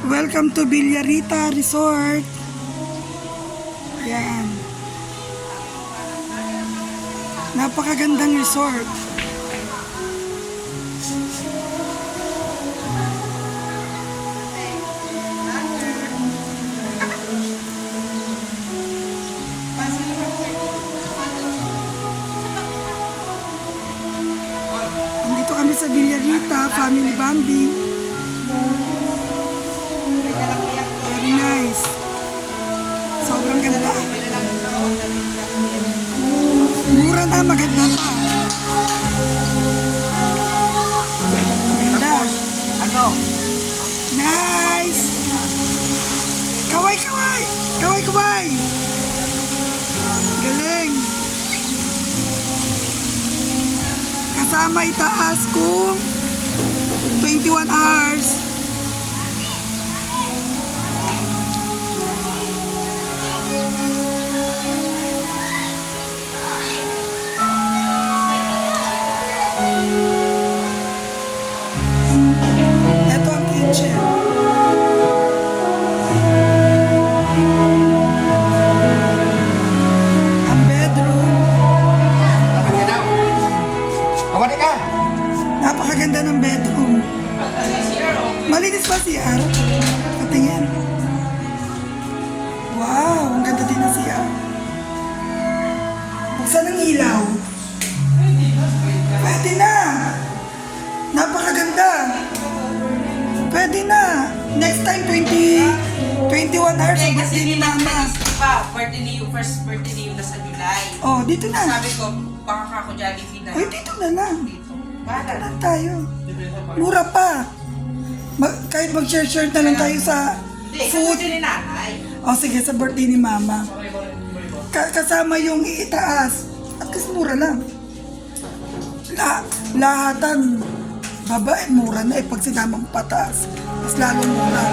Welcome to Villarita Resort. Ayan. Napakagandang resort. Nandito kami sa Villarita, family bonding. Very nice. Sobrang ganda. Mura na, maganda pa. Maganda. Ano? Nice. Kaway, kaway. Kaway, kaway. Galing. Kasama itaas kung 21 hours. Ito ang kitchen. Ang bedroom. Kapag daw. Kawali ka! Napakaganda ng bedroom. Malinis ba CR? Patingin. Wow, ang ganda din ng CR. Buksan ang ilaw. Pwede na. Napakaganda. Pwede na. Next time, 21 hours ang birthday ni Mama. Birthday ni yung first birthday ni yung nasa July. Oh, dito na. Sabi ko, baka ka ako Jollibee na. Ay, dito na lang. Dito. Dito Para. lang tayo. Mura pa. Kahit mag-share-share na lang tayo sa Hindi, sa food. birthday ni nanay. O sige, sa birthday ni Mama. Kasama yung itaas. At kasi mura lang. Lahatan. Babae, mura na. Pag sinamang pataas, mas lalong mura.